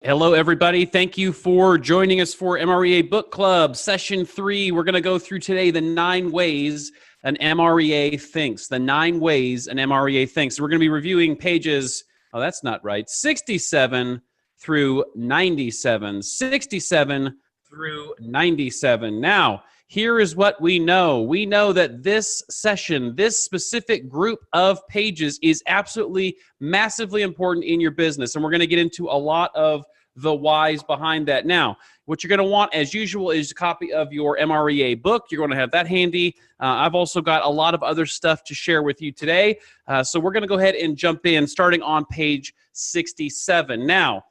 Hello, everybody. Thank you for joining us for MREA Book Club, Session 3. We're going to go through today the 9 ways an MREA thinks. The 9 ways an MREA thinks. So we're going to be reviewing pages, oh, that's not right, 67 through 97. 67 through 97. Now, here is what we know. We know that this session, this specific group of pages is absolutely massively important in your business. And we're going to get into a lot of the whys behind that. Now, what you're going to want, as usual, is a copy of your MREA book. You're going to have that handy. I've also got a lot of other stuff to share with you today. So we're going to go ahead and jump in, starting on page 67. Now,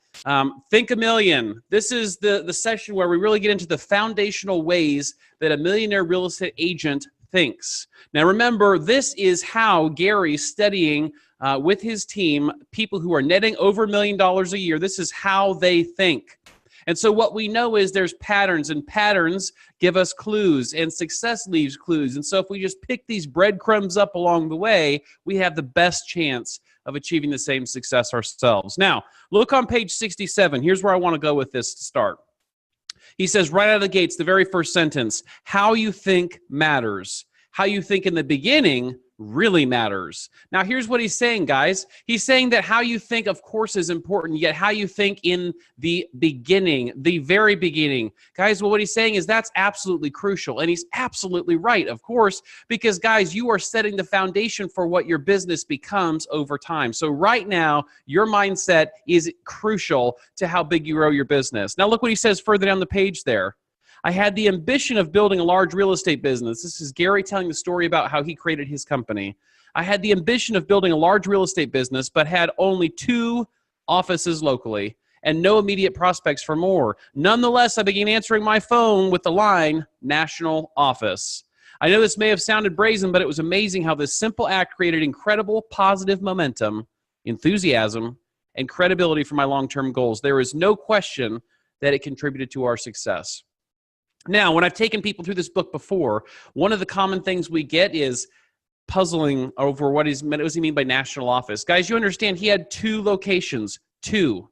Think a Million. This is the session where we really get into the foundational ways that a millionaire real estate agent thinks. Now, remember, this is how Gary's studying with his team, people who are netting over $1 million a year. This is how they think. And so what we know is there's patterns, and patterns give us clues, and success leaves clues. And so if we just pick these breadcrumbs up along the way, we have the best chance of achieving the same success ourselves. Now, look on page 67. Here's where I want to go with this to start. He says right out of the gates, the very first sentence, how you think matters. How you think in the beginning really matters. Now, here's what he's saying, guys. He's saying that how you think, of course, is important, yet how you think in the beginning, the very beginning. Guys, well, what he's saying is that's absolutely crucial, and he's absolutely right, of course, because, guys, you are setting the foundation for what your business becomes over time. So right now, your mindset is crucial to how big you grow your business. Now, look what he says further down the page there. I had the ambition of building a large real estate business. This is Gary telling the story about how he created his company. I had the ambition of building a large real estate business, but had only 2 offices locally and no immediate prospects for more. Nonetheless, I began answering my phone with the line, national office. I know this may have sounded brazen, but it was amazing how this simple act created incredible positive momentum, enthusiasm, and credibility for my long-term goals. There is no question that it contributed to our success. Now, when I've taken people through this book before, one of the common things we get is puzzling over what does he mean by national office. Guys, you understand he had 2 locations, 2.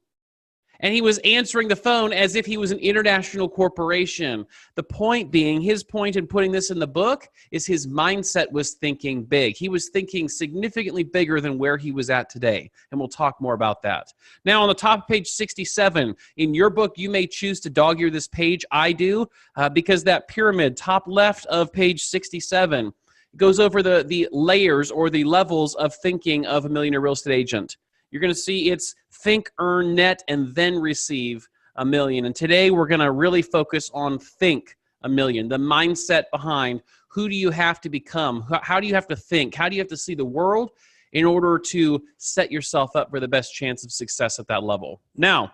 And he was answering the phone as if he was an international corporation. The point being, his point in putting this in the book is his mindset was thinking big. He was thinking significantly bigger than where he was at today. And we'll talk more about that. Now, on the top of page 67, in your book, you may choose to dog-ear this page. I do, because that pyramid, top left of page 67, goes over the layers or the levels of thinking of a millionaire real estate agent. You're going to see it's think, earn, net, and then receive $1 million. And today we're going to really focus on think $1 million, the mindset behind who do you have to become? How do you have to think? How do you have to see the world in order to set yourself up for the best chance of success at that level? Now,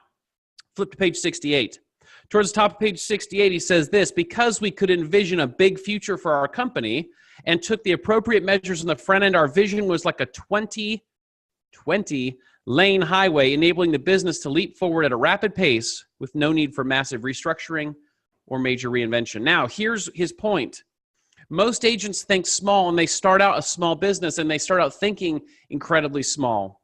flip to page 68. Towards the top of page 68, he says this, because we could envision a big future for our company and took the appropriate measures on the front end, our vision was like a 20-lane highway, enabling the business to leap forward at a rapid pace with no need for massive restructuring or major reinvention. Now, here's his point. Most agents think small, and they start out a small business, and they start out thinking incredibly small.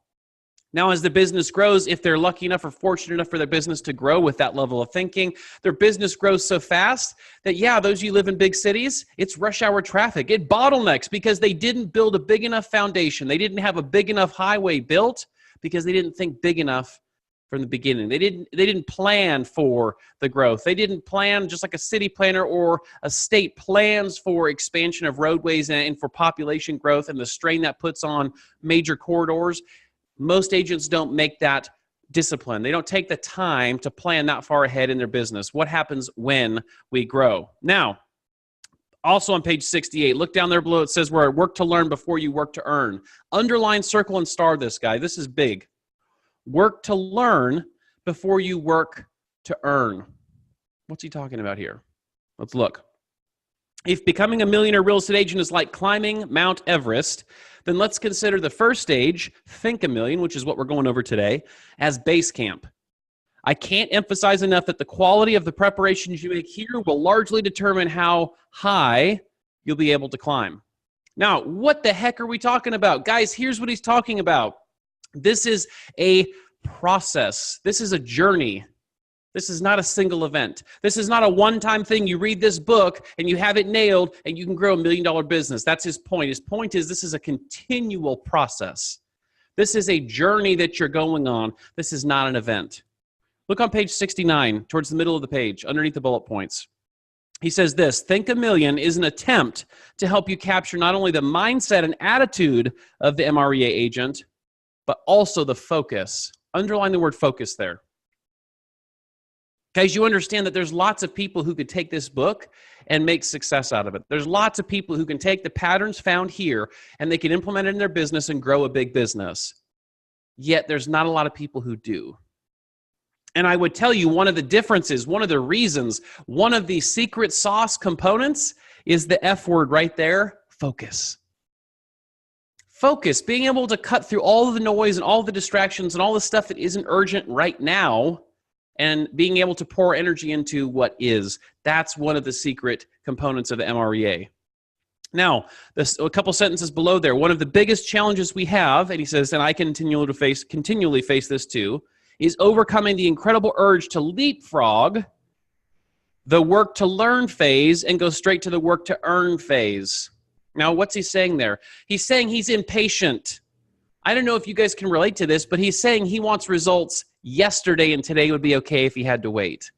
Now, as the business grows, if they're lucky enough or fortunate enough for their business to grow with that level of thinking, their business grows so fast that, yeah, those of you who live in big cities, it's rush hour traffic. It bottlenecks because they didn't build a big enough foundation. They didn't have a big enough highway built because they didn't think big enough from the beginning. They didn't plan for the growth. They didn't plan, just like a city planner or a state plans for expansion of roadways and for population growth and the strain that puts on major corridors. Most agents don't make that discipline. They don't take the time to plan that far ahead in their business. What happens when we grow? Now, also on page 68, look down there below. It says we're at work to learn before you work to earn. Underline, circle, and star this guy. This is big. Work to learn before you work to earn. What's he talking about here? Let's look. If becoming a millionaire real estate agent is like climbing Mount Everest, then let's consider the first stage, think $1 million, which is what we're going over today, as base camp. I can't emphasize enough that the quality of the preparations you make here will largely determine how high you'll be able to climb. Now, what the heck are we talking about? Guys, here's what he's talking about. This is a process. This is a journey. This is not a single event. This is not a one-time thing. You read this book and you have it nailed and you can grow $1 million business. That's his point. His point is this is a continual process. This is a journey that you're going on. This is not an event. Look on page 69, towards the middle of the page, underneath the bullet points. He says this, Think a Million is an attempt to help you capture not only the mindset and attitude of the MREA agent, but also the focus. Underline the word focus there. Guys, you understand that there's lots of people who could take this book and make success out of it. There's lots of people who can take the patterns found here and they can implement it in their business and grow a big business. Yet there's not a lot of people who do. And I would tell you one of the differences, one of the reasons, one of the secret sauce components is the F word right there, focus. Focus, being able to cut through all of the noise and all the distractions and all the stuff that isn't urgent right now and being able to pour energy into what is. That's one of the secret components of the MREA. Now, a couple sentences below there, one of the biggest challenges we have, and he says, and I continually face this too, is overcoming the incredible urge to leapfrog the work to learn phase and go straight to the work to earn phase. Now, what's he saying there? He's saying he's impatient. I don't know if you guys can relate to this, but he's saying he wants results yesterday and today would be okay if he had to wait.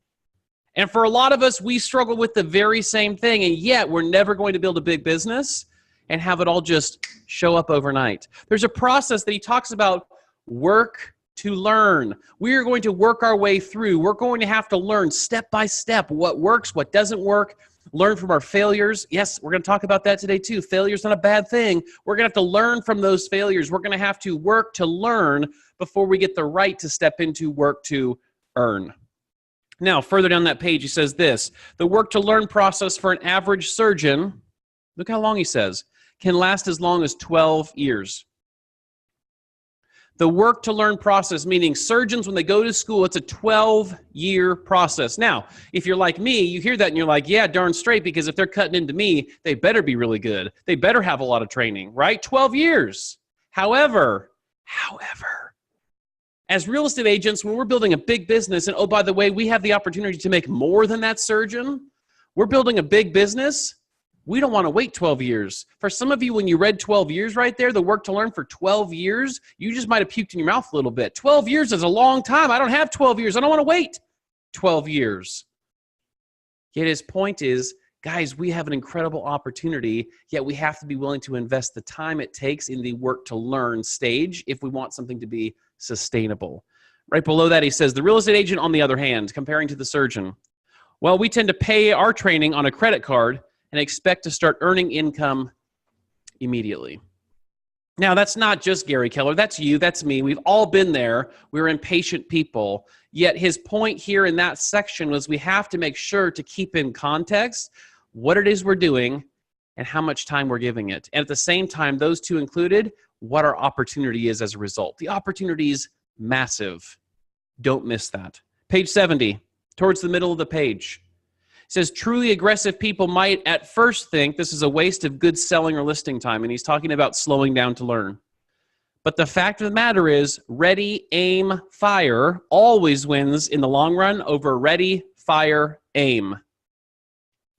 And for a lot of us, we struggle with the very same thing, and yet we're never going to build a big business and have it all just show up overnight. There's a process that he talks about, work to learn. We are going to work our way through. We're going to have to learn step by step what works, what doesn't work, learn from our failures. Yes, we're going to talk about that today too. Failure's not a bad thing. We're going to have to learn from those failures. We're going to have to work to learn before we get the right to step into work to earn. Now, further down that page, he says this, the work to learn process for an average surgeon, look how long he says, can last as long as 12 years. The work to learn process, meaning surgeons, when they go to school, it's a 12-year process. Now, if you're like me, you hear that and you're like, yeah, darn straight, because if they're cutting into me, they better be really good. They better have a lot of training, right? 12 years. However, as real estate agents, when we're building a big business, and oh, by the way, we have the opportunity to make more than that surgeon, we're building a big business, we don't want to wait 12 years. For some of you, when you read 12 years right there, the work to learn for 12 years, you just might have puked in your mouth a little bit. 12 years is a long time. I don't have 12 years. I don't want to wait 12 years. Yet his point is, guys, we have an incredible opportunity, yet we have to be willing to invest the time it takes in the work to learn stage if we want something to be sustainable. Right below that, he says, the real estate agent, on the other hand, comparing to the surgeon, well, we tend to pay our training on a credit card and expect to start earning income immediately. Now, that's not just Gary Keller. That's you. That's me. We've all been there. We're impatient people. Yet his point here in that section was we have to make sure to keep in context what it is we're doing and how much time we're giving it. And at the same time, those two included, what our opportunity is as a result. The opportunity is massive. Don't miss that. Page 70, towards the middle of the page. It says, truly aggressive people might at first think this is a waste of good selling or listing time. And he's talking about slowing down to learn. But the fact of the matter is, ready, aim, fire always wins in the long run over ready, fire, aim.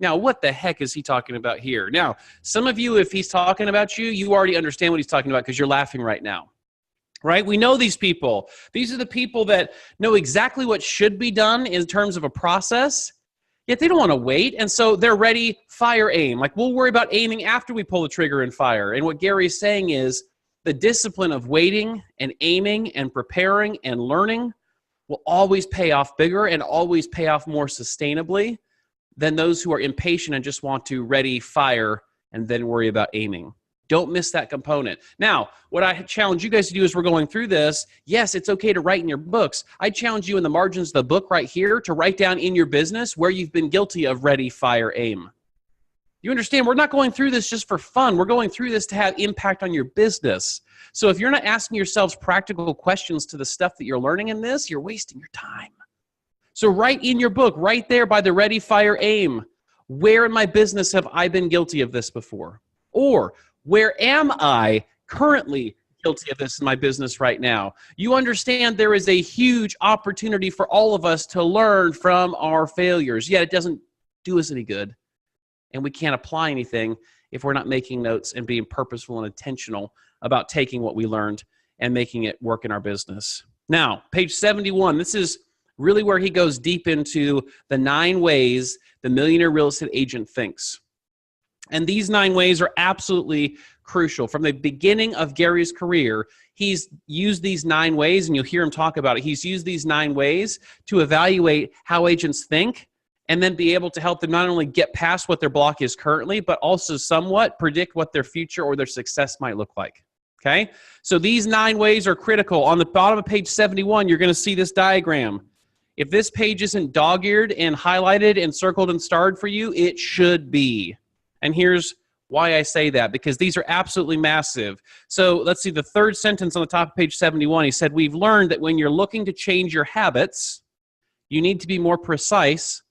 Now, what the heck is he talking about here? Now, some of you, if he's talking about you, you already understand what he's talking about because you're laughing right now. Right? We know these people. These are the people that know exactly what should be done in terms of a process. Yet they don't want to wait, and so they're ready, fire, aim. Like, we'll worry about aiming after we pull the trigger and fire. And what Gary is saying is the discipline of waiting and aiming and preparing and learning will always pay off bigger and always pay off more sustainably than those who are impatient and just want to ready, fire, and then worry about aiming. Don't miss that component. Now, what I challenge you guys to do as we're going through this, yes, it's okay to write in your books. I challenge you in the margins of the book right here to write down in your business where you've been guilty of ready, fire, aim. You understand, we're not going through this just for fun. We're going through this to have impact on your business. So if you're not asking yourselves practical questions to the stuff that you're learning in this, you're wasting your time. So write in your book, right there by the ready, fire, aim, where in my business have I been guilty of this before? Or where am I currently guilty of this in my business right now. You understand there is a huge opportunity for all of us to learn from our failures, yet it doesn't do us any good. And we can't apply anything if we're not making notes and being purposeful and intentional about taking what we learned and making it work in our business. Now, page 71, this is really where he goes deep into the 9 ways the millionaire real estate agent thinks. And these 9 ways are absolutely crucial. From the beginning of Gary's career, he's used these 9 ways, and you'll hear him talk about it. He's used these 9 ways to evaluate how agents think and then be able to help them not only get past what their block is currently, but also somewhat predict what their future or their success might look like. Okay? So these 9 ways are critical. On the bottom of page 71, you're going to see this diagram. If this page isn't dog-eared and highlighted and circled and starred for you, it should be. And here's why I say that, because these are absolutely massive. So let's see the third sentence on the top of page 71. He said, we've learned that when you're looking to change your habits, you need to be more precise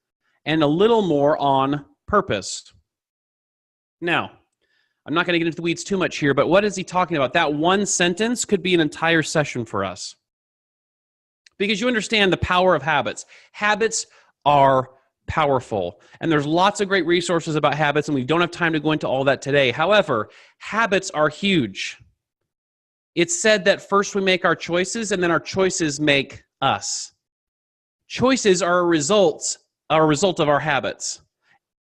and a little more on purpose. Now, I'm not going to get into the weeds too much here, but what is he talking about? That one sentence could be an entire session for us. Because you understand the power of habits. Habits are powerful. And there's lots of great resources about habits, and we don't have time to go into all that today. However, habits are huge. It's said that first we make our choices, and then our choices make us. Choices are a result of our habits.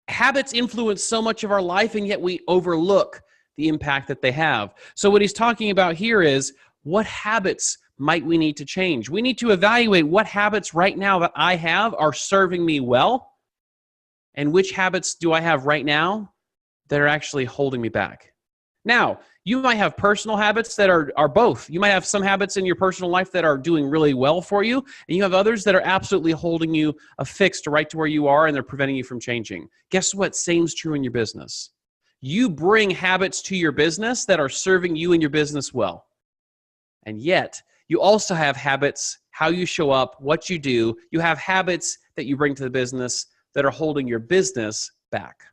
Habits influence so much of our life, and yet we overlook the impact that they have. So what he's talking about here is, what habits might we need to change? We need to evaluate what habits right now that I have are serving me well, and which habits do I have right now that are actually holding me back. Now, you might have personal habits that are both. You might have some habits in your personal life that are doing really well for you, and you have others that are absolutely holding you affixed right to where you are, and they're preventing you from changing. Guess what? Same's true in your business. You bring habits to your business that are serving you and your business well. And yet, you also have habits, how you show up, what you do. You have habits that you bring to the business that are holding your business back.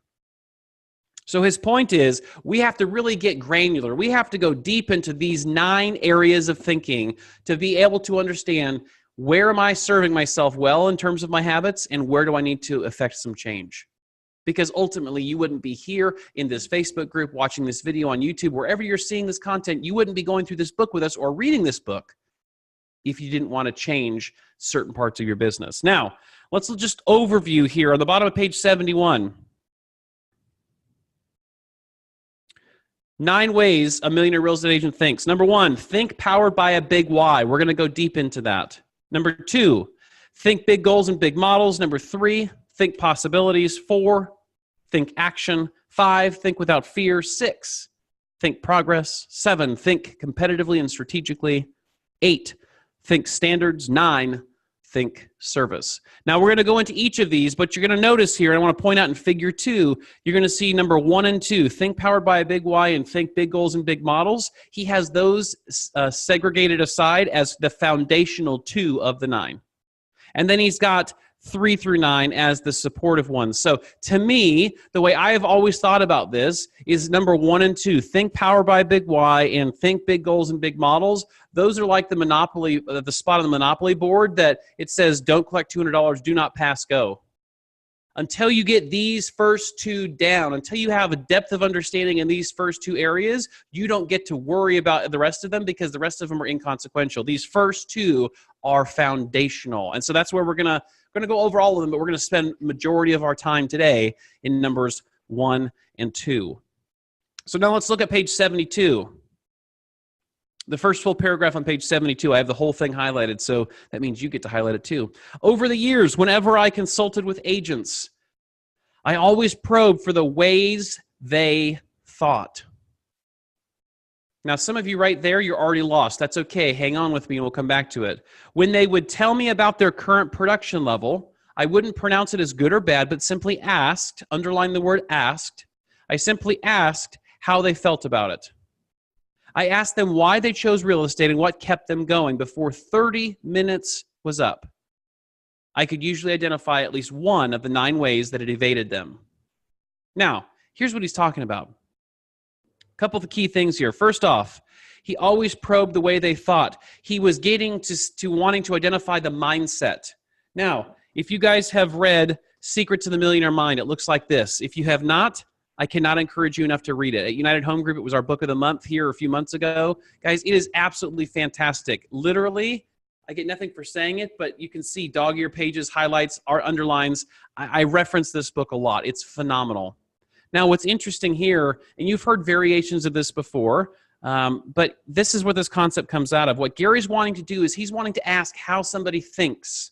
So his point is, we have to really get granular. We have to go deep into these 9 areas of thinking to be able to understand, where am I serving myself well in terms of my habits, and where do I need to effect some change? Because ultimately, you wouldn't be here in this Facebook group, watching this video on YouTube, wherever you're seeing this content, you wouldn't be going through this book with us or reading this book if you didn't want to change certain parts of your business. Now, let's just overview here on the bottom of page 71. 9 ways a millionaire real estate agent thinks. Number 1, think powered by a big why. We're going to go deep into that. Number 2, think big goals and big models. Number 3, think possibilities. 4, think action. 5, think without fear. 6, think progress. 7, think competitively and strategically. 8, think standards. 9, think service. Now, we're going to go into each of these, but you're going to notice here, and I want to point out in figure 2, you're going to see number 1 and 2, think powered by a big why and think big goals and big models. He has those segregated aside as the foundational 2 of the 9. And then he's got 3 through 9 as the supportive ones. So to me, the way I have always thought about this is number 1 and 2, think powered by a big why and think big goals and big models. Those are like the Monopoly, the spot on the Monopoly board that it says, don't collect $200, do not pass go. Until you get these first 2 down, until you have a depth of understanding in these first 2 areas, you don't get to worry about the rest of them, because the rest of them are inconsequential. These first 2 are foundational. And so that's where we're going to go over all of them, but we're going to spend majority of our time today in numbers 1 and 2. So now let's look at page 72. The first full paragraph on page 72, I have the whole thing highlighted, so that means you get to highlight it too. Over the years, whenever I consulted with agents, I always probed for the ways they thought. Now, some of you right there, you're already lost. That's okay. Hang on with me and we'll come back to it. When they would tell me about their current production level, I wouldn't pronounce it as good or bad, but simply asked, underline the word asked, I simply asked how they felt about it. I asked them why they chose real estate and what kept them going. Before 30 minutes was up, I could usually identify at least one of the 9 ways that it evaded them. Now, here's what he's talking about. A couple of the key things here. First off, He always probed the way they thought. He was getting to wanting to identify the mindset. Now, if you guys have read Secrets of the Millionaire Mind, it looks like this. If you have not, I cannot encourage you enough to read it. At United Home Group, it was our book of the month here a few months ago. Guys, it is absolutely fantastic. Literally, I get nothing for saying it, but you can see dog-ear pages, highlights, underlines. I reference this book a lot. It's phenomenal. Now, what's interesting here, and you've heard variations of this before, but this is where this concept comes out of. What Gary's wanting to do is he's wanting to ask how somebody thinks,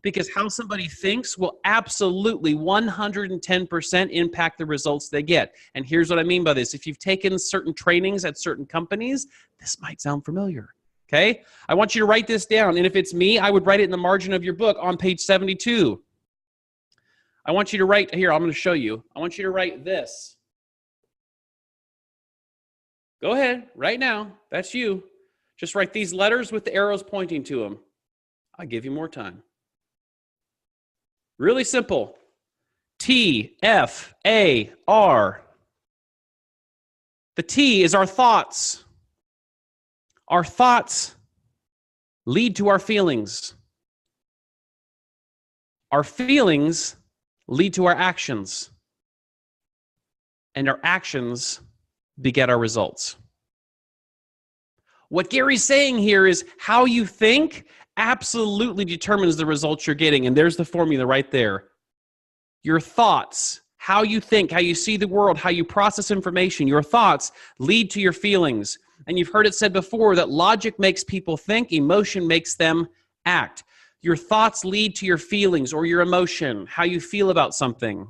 because how somebody thinks will absolutely 110% impact the results they get. And here's what I mean by this. If you've taken certain trainings at certain companies, this might sound familiar. Okay? I want you to write this down. And if it's me, I would write it in the margin of your book on page 72. I want you to write, here, I'm going to show you. I want you to write this. Go ahead, right now. That's you. Just write these letters with the arrows pointing to them. I'll give you more time. Really simple. T-F-A-R. The T is our thoughts. Our thoughts lead to our feelings. Our feelings lead to our actions. And our actions beget our results. What Gary's saying here is how you think absolutely determines the results you're getting. And there's the formula right there. Your thoughts, how you think, how you see the world, how you process information, your thoughts lead to your feelings. And you've heard it said before that logic makes people think, emotion makes them act. Your thoughts lead to your feelings or your emotion, how you feel about something.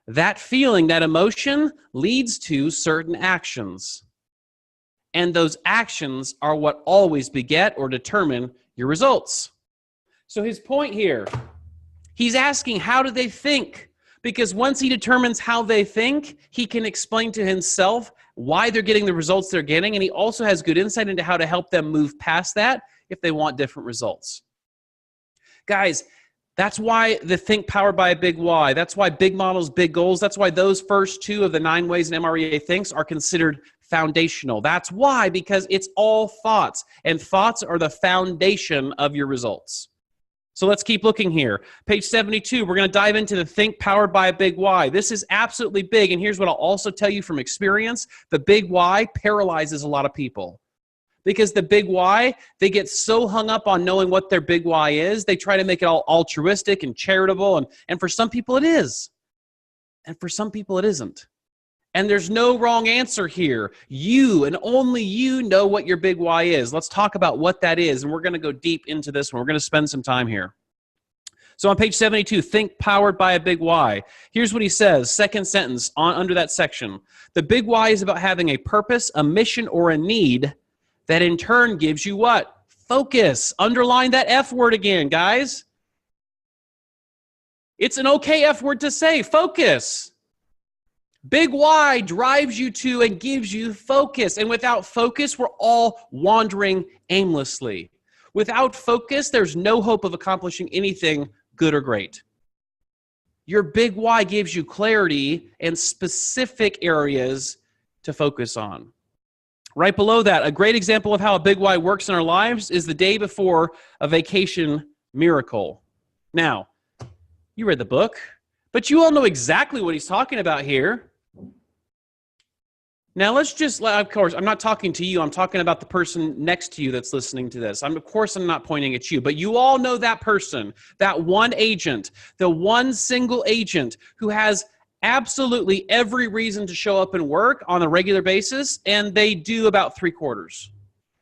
That feeling, that emotion leads to certain actions. And those actions are what always beget or determine your results. So his point here, he's asking, how do they think? Because once he determines how they think, he can explain to himself why they're getting the results they're getting, and he also has good insight into how to help them move past that if they want different results. Guys, that's why the Think Powered by a Big Why, that's why big models, big goals, that's why those first two of the 9 ways an MREA thinks are considered foundational. That's why, because it's all thoughts, and thoughts are the foundation of your results. So let's keep looking here. Page 72, we're going to dive into the Think Powered by a Big Why. This is absolutely big, and here's what I'll also tell you from experience. The big why paralyzes a lot of people. Because the big why, they get so hung up on knowing what their big why is, they try to make it all altruistic and charitable, and for some people it is. And for some people it isn't. And there's no wrong answer here. You and only you know what your big why is. Let's talk about what that is, and we're going to go deep into this one. We're going to spend some time here. So on page 72, Think Powered by a Big Why. Here's what he says, second sentence under that section. The big why is about having a purpose, a mission, or a need that in turn gives you what? Focus. Underline that F word again, guys. It's an okay F word to say, focus. Big why drives you to and gives you focus. And without focus, we're all wandering aimlessly. Without focus, there's no hope of accomplishing anything good or great. Your big why gives you clarity and specific areas to focus on. Right below that, a great example of how a big why works in our lives is the day before a vacation miracle. Now, you read the book, but you all know exactly what he's talking about here. Now, let's just, of course, I'm not talking to you. I'm talking about the person next to you that's listening to this. Of course, I'm not pointing at you, but you all know that person, that one agent, the one single agent who has absolutely every reason to show up and work on a regular basis, and they do about 3/4.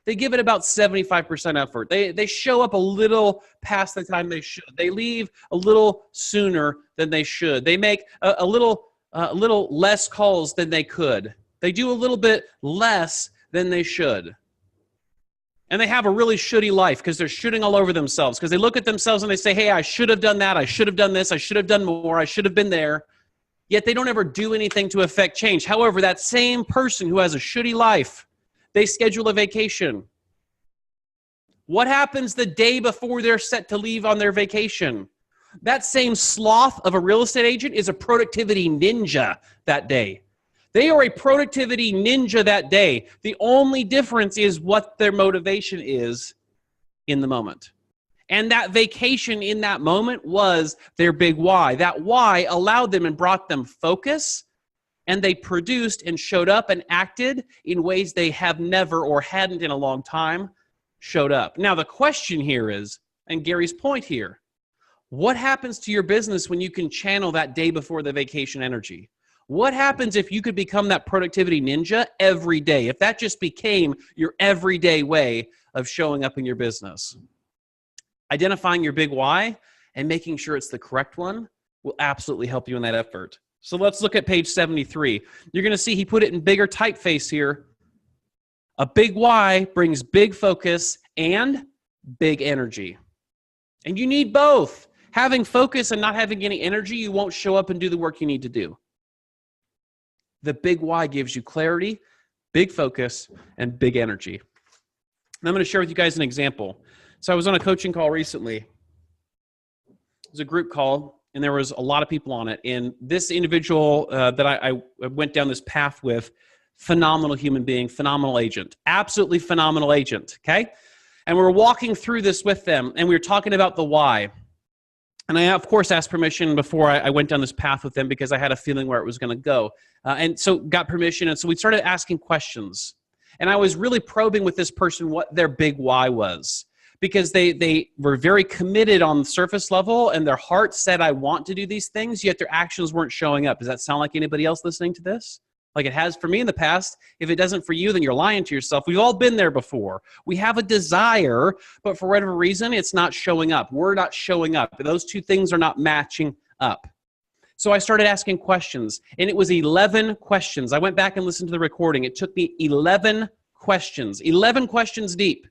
They give it about 75% effort. They show up a little past the time they should. They leave a little sooner than they should. They make a little less calls than they could. They do a little bit less than they should. And they have a really shitty life because they're shooting all over themselves, because they look at themselves and they say, hey, I should have done that. I should have done this. I should have done more. I should have been there. Yet they don't ever do anything to affect change. However, that same person who has a shitty life, they schedule a vacation. What happens the day before they're set to leave on their vacation? That same sloth of a real estate agent is a productivity ninja that day. They are a productivity ninja that day. The only difference is what their motivation is in the moment. And that vacation in that moment was their big why. That why allowed them and brought them focus, and they produced and showed up and acted in ways they have never or hadn't in a long time showed up. Now, the question here is, and Gary's point here, what happens to your business when you can channel that day before the vacation energy? What happens if you could become that productivity ninja every day? If that just became your everyday way of showing up in your business? Identifying your big why and making sure it's the correct one will absolutely help you in that effort. So let's look at page 73. You're going to see he put it in bigger typeface here. A big why brings big focus and big energy. And you need both. Having focus and not having any energy, you won't show up and do the work you need to do. The big why gives you clarity, big focus, and big energy. And I'm going to share with you guys an example. So I was on a coaching call recently. It was a group call, and there was a lot of people on it. And this individual that I went down this path with, phenomenal human being, phenomenal agent, absolutely phenomenal agent, okay? And we were walking through this with them, and we were talking about the why. And I, of course, asked permission before I went down this path with them because I had a feeling where it was going to go. And so got permission, and so we started asking questions. And I was really probing with this person what their big why was, because they were very committed on the surface level, and their heart said, I want to do these things, yet their actions weren't showing up. Does that sound like anybody else listening to this? Like it has for me in the past. If it doesn't for you, then you're lying to yourself. We've all been there before. We have a desire, but for whatever reason, it's not showing up. We're not showing up. Those two things are not matching up. So I started asking questions, and it was 11 questions. I went back and listened to the recording. It took me 11 questions deep.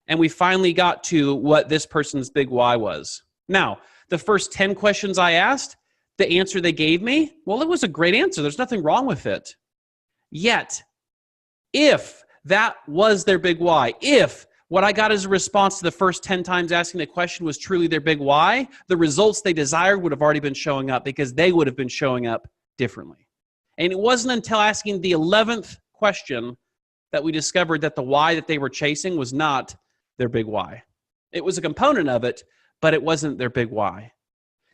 And we finally got to what this person's big why was. Now, the first 10 questions I asked, the answer they gave me, well, it was a great answer. There's nothing wrong with it. Yet, if that was their big why, if what I got as a response to the first 10 times asking the question was truly their big why, the results they desired would have already been showing up because they would have been showing up differently. And it wasn't until asking the 11th question that we discovered that the why that they were chasing was not their big why. It was a component of it, but it wasn't their big why.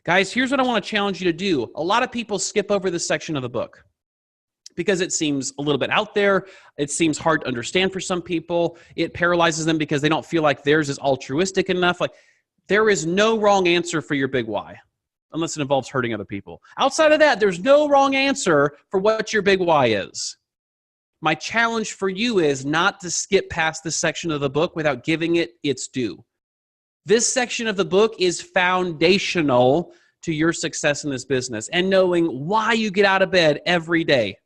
Guys, here's what I want to challenge you to do. A lot of people skip over this section of the book because it seems a little bit out there. It seems hard to understand for some people. It paralyzes them because they don't feel like theirs is altruistic enough. Like, there is no wrong answer for your big why, unless it involves hurting other people. Outside of that, there's no wrong answer for what your big why is. My challenge for you is not to skip past this section of the book without giving it its due. This section of the book is foundational to your success in this business and knowing why you get out of bed every day.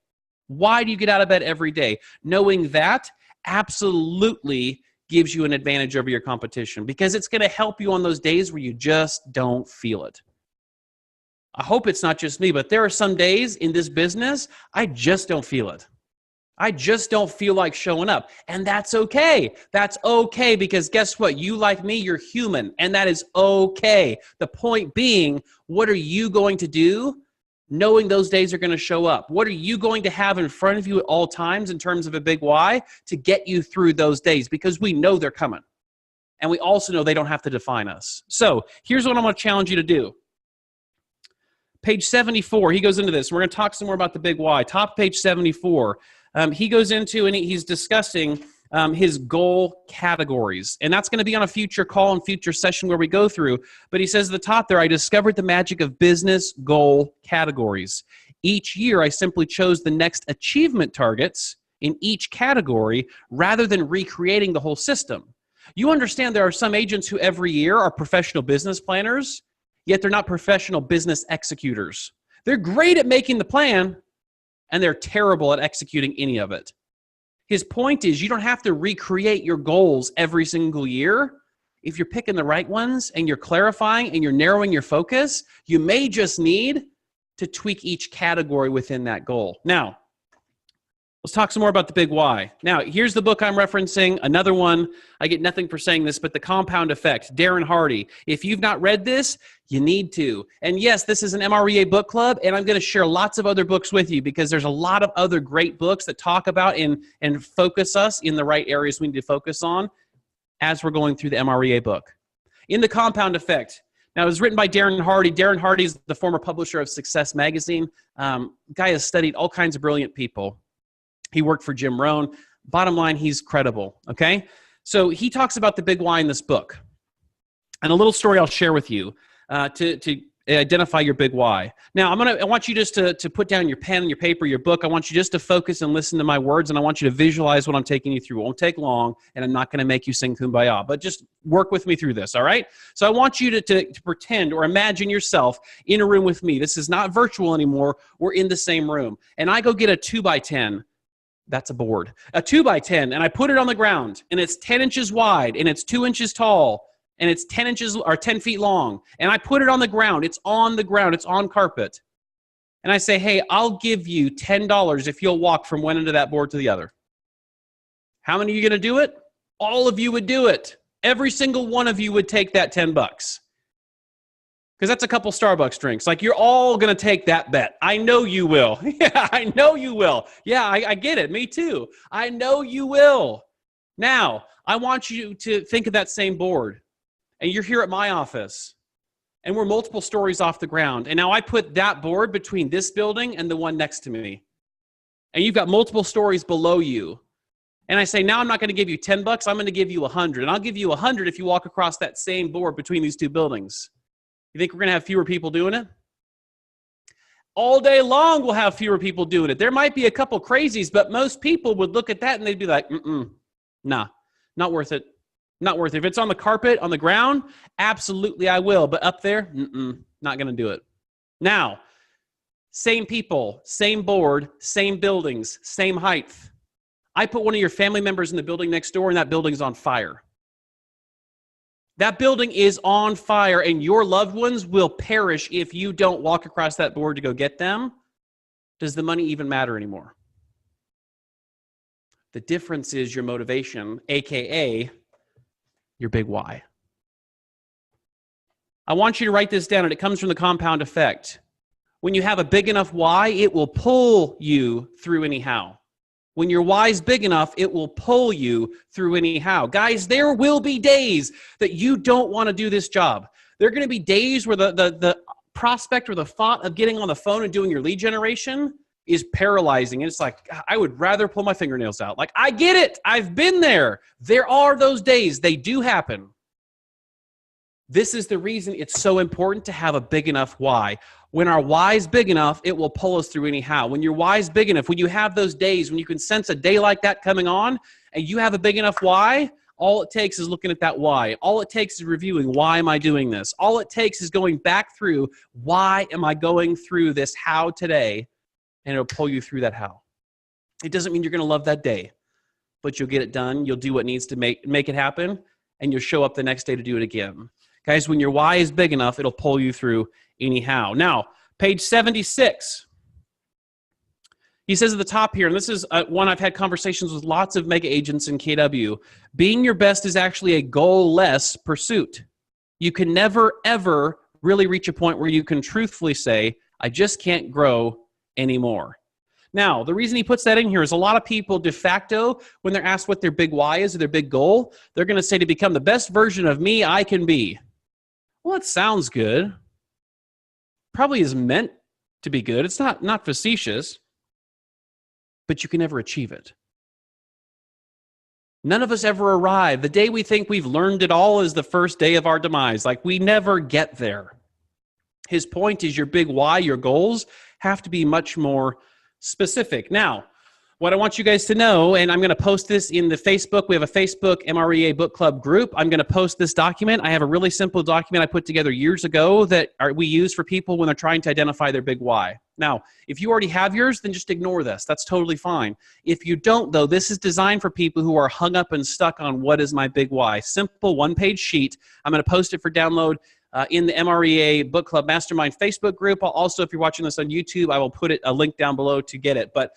Why do you get out of bed every day? Knowing that absolutely gives you an advantage over your competition because it's going to help you on those days where you just don't feel it. I hope it's not just me, but there are some days in this business, I just don't feel it. I just don't feel like showing up. And that's okay. That's okay because guess what? You, like me, you're human, and that is okay. The point being, what are you going to do knowing those days are going to show up? What are you going to have in front of you at all times in terms of a big why to get you through those days? Because we know they're coming. And we also know they don't have to define us. So here's what I'm going to challenge you to do. Page 74, he goes into this. We're going to talk some more about the big why. Top page 74. He goes into and he's discussing his goal categories. And that's going to be on a future call and future session where we go through. But he says at the top there, I discovered the magic of business goal categories. Each year, I simply chose the next achievement targets in each category rather than recreating the whole system. You understand there are some agents who every year are professional business planners, yet they're not professional business executors. They're great at making the plan, and they're terrible at executing any of it. His point is you don't have to recreate your goals every single year. If you're picking the right ones and you're clarifying and you're narrowing your focus, you may just need to tweak each category within that goal. Now, Let's talk some more about the big why. Now, here's the book I'm referencing. Another one. I get nothing for saying this, but The Compound Effect, Darren Hardy. If you've not read this, you need to. And yes, this is an MREA book club, and I'm going to share lots of other books with you because there's a lot of other great books that talk about and focus us in the right areas we need to focus on as we're going through the MREA book. In The Compound Effect. Now, it was written by Darren Hardy. Darren Hardy is the former publisher of Success Magazine. Guy has studied all kinds of brilliant people. He worked for Jim Rohn. Bottom line, he's credible, okay? So he talks about the big why in this book. And a little story I'll share with you to identify your big why. Now, I want you just to put down your pen, your paper, your book. I want you just to focus and listen to my words, and I want you to visualize what I'm taking you through. It won't take long, and I'm not going to make you sing Kumbaya, but just work with me through this, all right? So I want you to pretend or imagine yourself in a room with me. This is not virtual anymore. We're in the same room. And I go get a 2x10. That's a board. A 2x10, and I put it on the ground, and it's 10 inches wide, and it's 2 inches tall, and it's 10 inches or 10 feet long. And I put it on the ground. It's on the ground. It's on carpet. And I say, hey, I'll give you $10 if you'll walk from one end of that board to the other. How many are you going to do it? All of you would do it. Every single one of you would take that $10. Because that's a couple Starbucks drinks. Like, you're all going to take that bet. I know you will. Yeah, I know you will. Yeah, I get it. Me too. I know you will. Now, I want you to think of that same board. And you're here at my office. And we're multiple stories off the ground. And now I put that board between this building and the one next to me. And you've got multiple stories below you. And I say, now I'm not going to give you $10. I'm going to give you 100. And I'll give you 100 if you walk across that same board between these two buildings. You think we're going to have fewer people doing it? All day long, we'll have fewer people doing it. There might be a couple crazies, but most people would look at that and they'd be like, nah, not worth it. Not worth it. If it's on the carpet, on the ground, absolutely I will. But up there, not going to do it. Now, same people, same board, same buildings, same height. I put one of your family members in the building next door and that building's on fire. That building is on fire, and your loved ones will perish if you don't walk across that board to go get them. Does the money even matter anymore? The difference is your motivation, aka your big why. I want you to write this down, and it comes from the compound effect. When you have a big enough why, it will pull you through anyhow. When your why is big enough, it will pull you through anyhow. Guys, there will be days that you don't want to do this job. There are going to be days where the prospect or the thought of getting on the phone and doing your lead generation is paralyzing. And it's like, I would rather pull my fingernails out. Like, I get it. I've been there. There are those days. They do happen. This is the reason it's so important to have a big enough why. When our why is big enough, it will pull us through anyhow. When your why is big enough, when you have those days, when you can sense a day like that coming on, and you have a big enough why, all it takes is looking at that why. All it takes is reviewing, why am I doing this? All it takes is going back through, why am I going through this how today? And it'll pull you through that how. It doesn't mean you're going to love that day, but you'll get it done. You'll do what needs to make it happen, and you'll show up the next day to do it again. Guys, when your why is big enough, it'll pull you through anyhow. Now, page 76. He says at the top here, and this is one I've had conversations with lots of mega agents in KW, being your best is actually a goal-less pursuit. You can never, ever really reach a point where you can truthfully say, I just can't grow anymore. Now, the reason he puts that in here is a lot of people de facto, when they're asked what their big why is or their big goal, they're going to say to become the best version of me I can be. Well, it sounds good. Probably is meant to be good. It's not facetious, but you can never achieve it. None of us ever arrive. The day we think we've learned it all is the first day of our demise. Like, we never get there. His point is your big why, your goals, have to be much more specific. Now, what I want you guys to know, and I'm going to post this in the Facebook. We have a Facebook MREA Book Club group. I'm going to post this document. I have a really simple document I put together years ago that we use for people when they're trying to identify their big why. Now, if you already have yours, then just ignore this. That's totally fine. If you don't, though, this is designed for people who are hung up and stuck on what is my big why. Simple one-page sheet. I'm going to post it for download in the MREA Book Club Mastermind Facebook group. Also, if you're watching this on YouTube, I will put a link down below to get it. But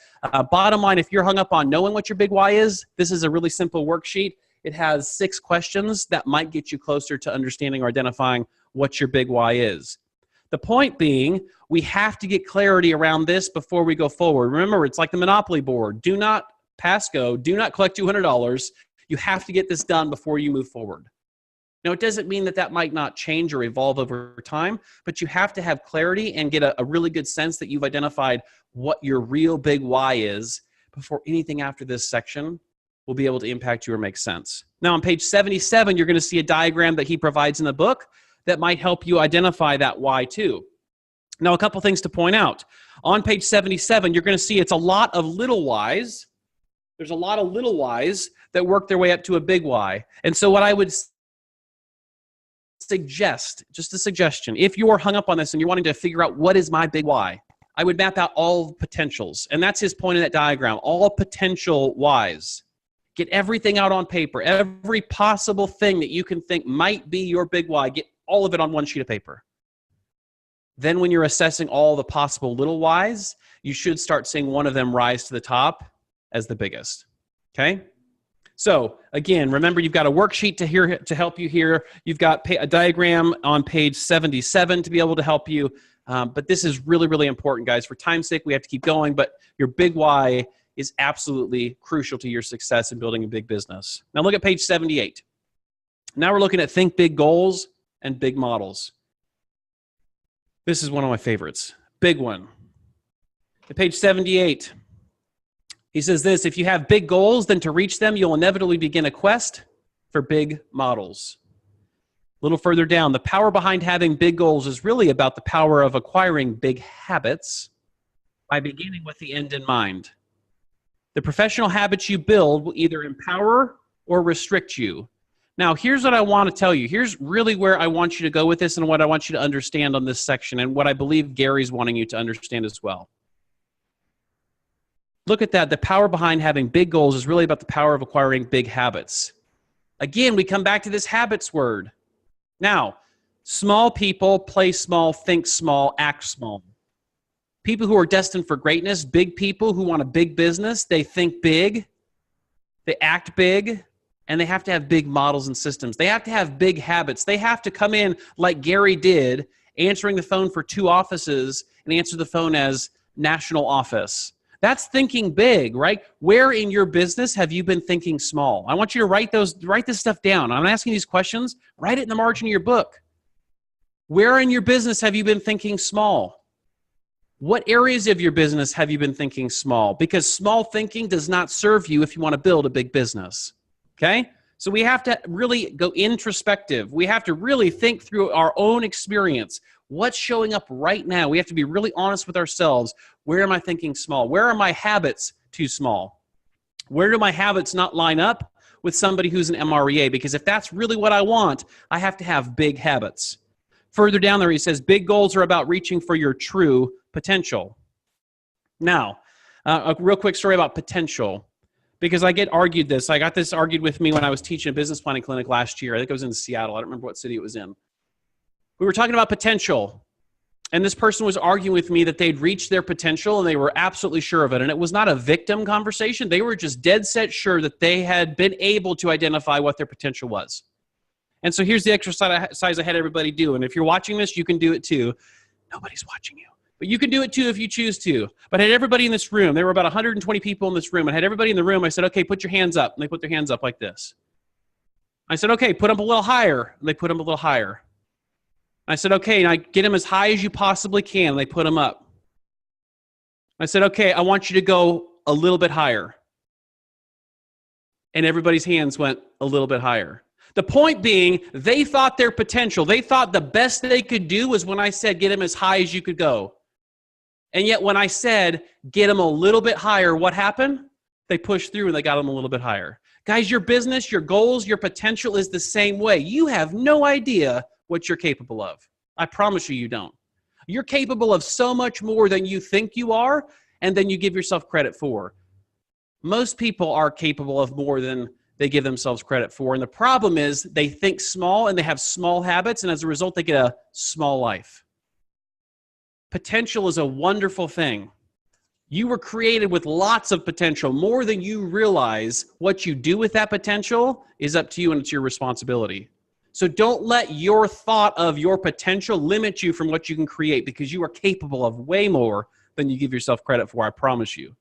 bottom line, if you're hung up on knowing what your big why is, this is a really simple worksheet. It has 6 questions that might get you closer to understanding or identifying what your big why is. The point being, we have to get clarity around this before we go forward. Remember, it's like the Monopoly board. Do not pass go. Do not collect $200. You have to get this done before you move forward. Now, it doesn't mean that might not change or evolve over time, but you have to have clarity and get a really good sense that you've identified what your real big why is before anything after this section will be able to impact you or make sense. Now, on page 77, you're going to see a diagram that he provides in the book that might help you identify that why too. Now, a couple things to point out. On page 77, you're going to see it's a lot of little whys. There's a lot of little whys that work their way up to a big why. And so what I would suggest, just a suggestion, if you're hung up on this and you're wanting to figure out what is my big why, I would map out all potentials. And that's his point in that diagram, all potential whys. Get everything out on paper, every possible thing that you can think might be your big why, get all of it on one sheet of paper. Then when you're assessing all the possible little whys, you should start seeing one of them rise to the top as the biggest, okay? So again, remember you've got a worksheet to help you here. You've got a diagram on page 77 to be able to help you. But this is really, really important, guys. For time's sake, we have to keep going, but your big why is absolutely crucial to your success in building a big business. Now look at page 78. Now we're looking at think big goals and big models. This is one of my favorites. Big one. At page 78, he says this: if you have big goals, then to reach them, you'll inevitably begin a quest for big models. A little further down, the power behind having big goals is really about the power of acquiring big habits by beginning with the end in mind. The professional habits you build will either empower or restrict you. Now, here's what I want to tell you. Here's really where I want you to go with this and what I want you to understand on this section and what I believe Gary's wanting you to understand as well. Look at that. The power behind having big goals is really about the power of acquiring big habits. Again, we come back to this habits word. Now, small people play small, think small, act small. People who are destined for greatness, big people who want a big business, they think big, they act big, and they have to have big models and systems. They have to have big habits. They have to come in like Gary did, answering the phone for 2 offices and answer the phone as national office. That's thinking big, right? Where in your business have you been thinking small? I want you to write this stuff down. I'm asking these questions. Write it in the margin of your book. Where in your business have you been thinking small? What areas of your business have you been thinking small? Because small thinking does not serve you if you want to build a big business, okay? So we have to really go introspective. We have to really think through our own experience. What's showing up right now? We have to be really honest with ourselves. Where am I thinking small? Where are my habits too small? Where do my habits not line up with somebody who's an MREA? Because if that's really what I want, I have to have big habits. Further down there, he says, big goals are about reaching for your true potential. Now, a real quick story about potential, because I get argued this. I got this argued with me when I was teaching a business planning clinic last year. I think it was in Seattle. I don't remember what city it was in. We were talking about potential, and this person was arguing with me that they'd reached their potential and they were absolutely sure of it. And it was not a victim conversation. They were just dead set sure that they had been able to identify what their potential was. And so here's the exercise I had everybody do. And if you're watching this, you can do it too. Nobody's watching you. But you can do it too if you choose to. But I had everybody in this room. There were about 120 people in this room. I had everybody in the room. I said, okay, put your hands up. And they put their hands up like this. I said, okay, put them a little higher. And they put them a little higher. I said, okay, now get them as high as you possibly can. And they put them up. I said, okay, I want you to go a little bit higher. And everybody's hands went a little bit higher. The point being, they thought their potential, they thought the best they could do was when I said, get them as high as you could go. And yet when I said, get them a little bit higher, what happened? They pushed through and they got them a little bit higher. Guys, your business, your goals, your potential is the same way. You have no idea what you're capable of. I promise you, you don't. You're capable of so much more than you think you are and than you give yourself credit for. Most people are capable of more than they give themselves credit for. And the problem is they think small and they have small habits, and as a result, they get a small life. Potential is a wonderful thing. You were created with lots of potential, more than you realize. What you do with that potential is up to you, and it's your responsibility. So don't let your thought of your potential limit you from what you can create, because you are capable of way more than you give yourself credit for, I promise you.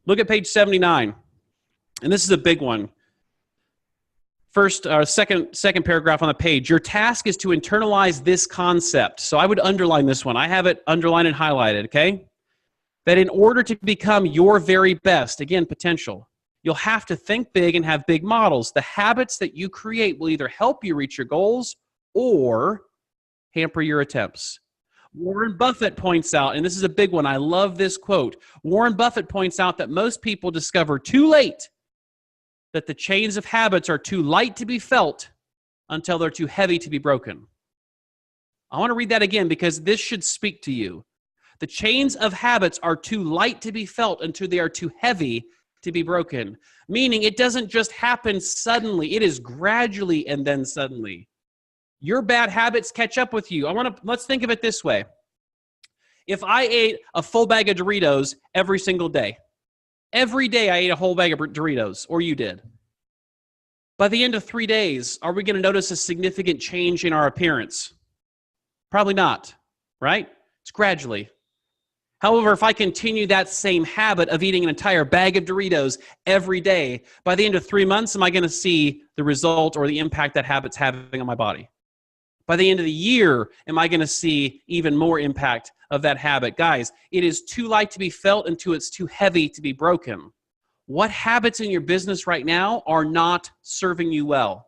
Look at page 79. And this is a big one. Second paragraph on the page. Your task is to internalize this concept. So I would underline this one. I have it underlined and highlighted, okay? That in order to become your very best, again, potential, you'll have to think big and have big models. The habits that you create will either help you reach your goals or hamper your attempts. Warren Buffett points out, and this is a big one, I love this quote. Warren Buffett points out that most people discover too late that the chains of habits are too light to be felt until they're too heavy to be broken. I want to read that again because this should speak to you. The chains of habits are too light to be felt until they are too heavy to be broken. Meaning it doesn't just happen suddenly. It is gradually and then suddenly. Your bad habits catch up with you. Let's think of it this way. If I ate a full bag of Doritos every single day, every day I ate a whole bag of Doritos, or you did. By the end of 3 days, are we going to notice a significant change in our appearance? Probably not, right? It's gradually. However, if I continue that same habit of eating an entire bag of Doritos every day, by the end of 3 months, am I going to see the result or the impact that habit's having on my body? By the end of the year, am I going to see even more impact of that habit? Guys, it is too light to be felt until it's too heavy to be broken. What habits in your business right now are not serving you well?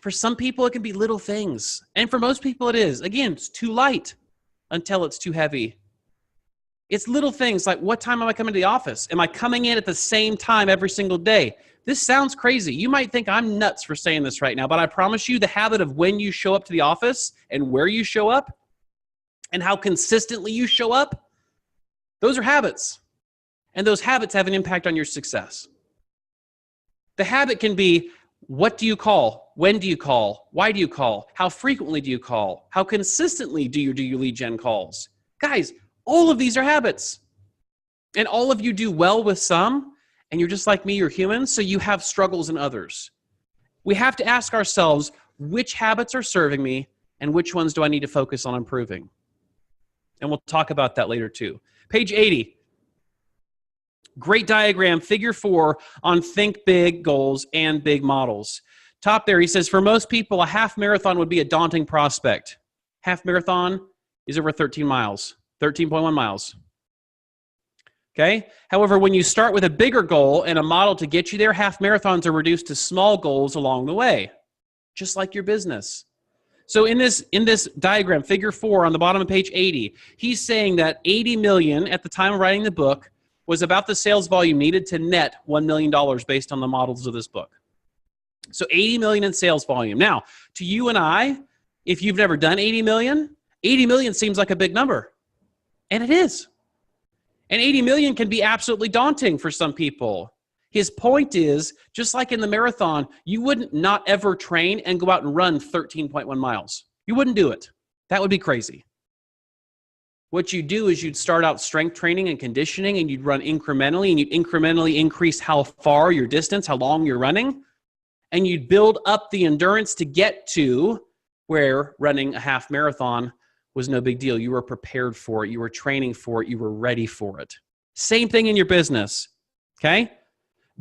For some people, it can be little things. And for most people, it is. Again, it's too light until it's too heavy. It's little things like, what time am I coming to the office? Am I coming in at the same time every single day? This sounds crazy. You might think I'm nuts for saying this right now, but I promise you the habit of when you show up to the office and where you show up and how consistently you show up, those are habits. And those habits have an impact on your success. The habit can be, what do you call? When do you call? Why do you call? How frequently do you call? How consistently do you lead gen calls? Guys, all of these are habits. And all of you do well with some, and you're just like me, you're human, so you have struggles in others. We have to ask ourselves, which habits are serving me, and which ones do I need to focus on improving? And we'll talk about that later too. Page 80. Great diagram, figure 4 on think big goals and big models. Top there, he says, for most people, a half marathon would be a daunting prospect. Half marathon is over 13 miles. 13.1 miles. Okay? However, when you start with a bigger goal and a model to get you there, half marathons are reduced to small goals along the way, just like your business. So in this diagram, figure 4 on the bottom of page 80, he's saying that 80 million at the time of writing the book was about the sales volume needed to net $1 million based on the models of this book. So 80 million in sales volume. Now, to you and I, if you've never done 80 million seems like a big number. And it is. And 80 million can be absolutely daunting for some people. His point is, just like in the marathon, you wouldn't not ever train and go out and run 13.1 miles. You wouldn't do it. That would be crazy. What you do is you'd start out strength training and conditioning, and you'd run incrementally, and you'd incrementally increase how far your distance, how long you're running, and you'd build up the endurance to get to where running a half marathon was no big deal. You were prepared for it. You were training for it. You were ready for it. Same thing in your business, okay?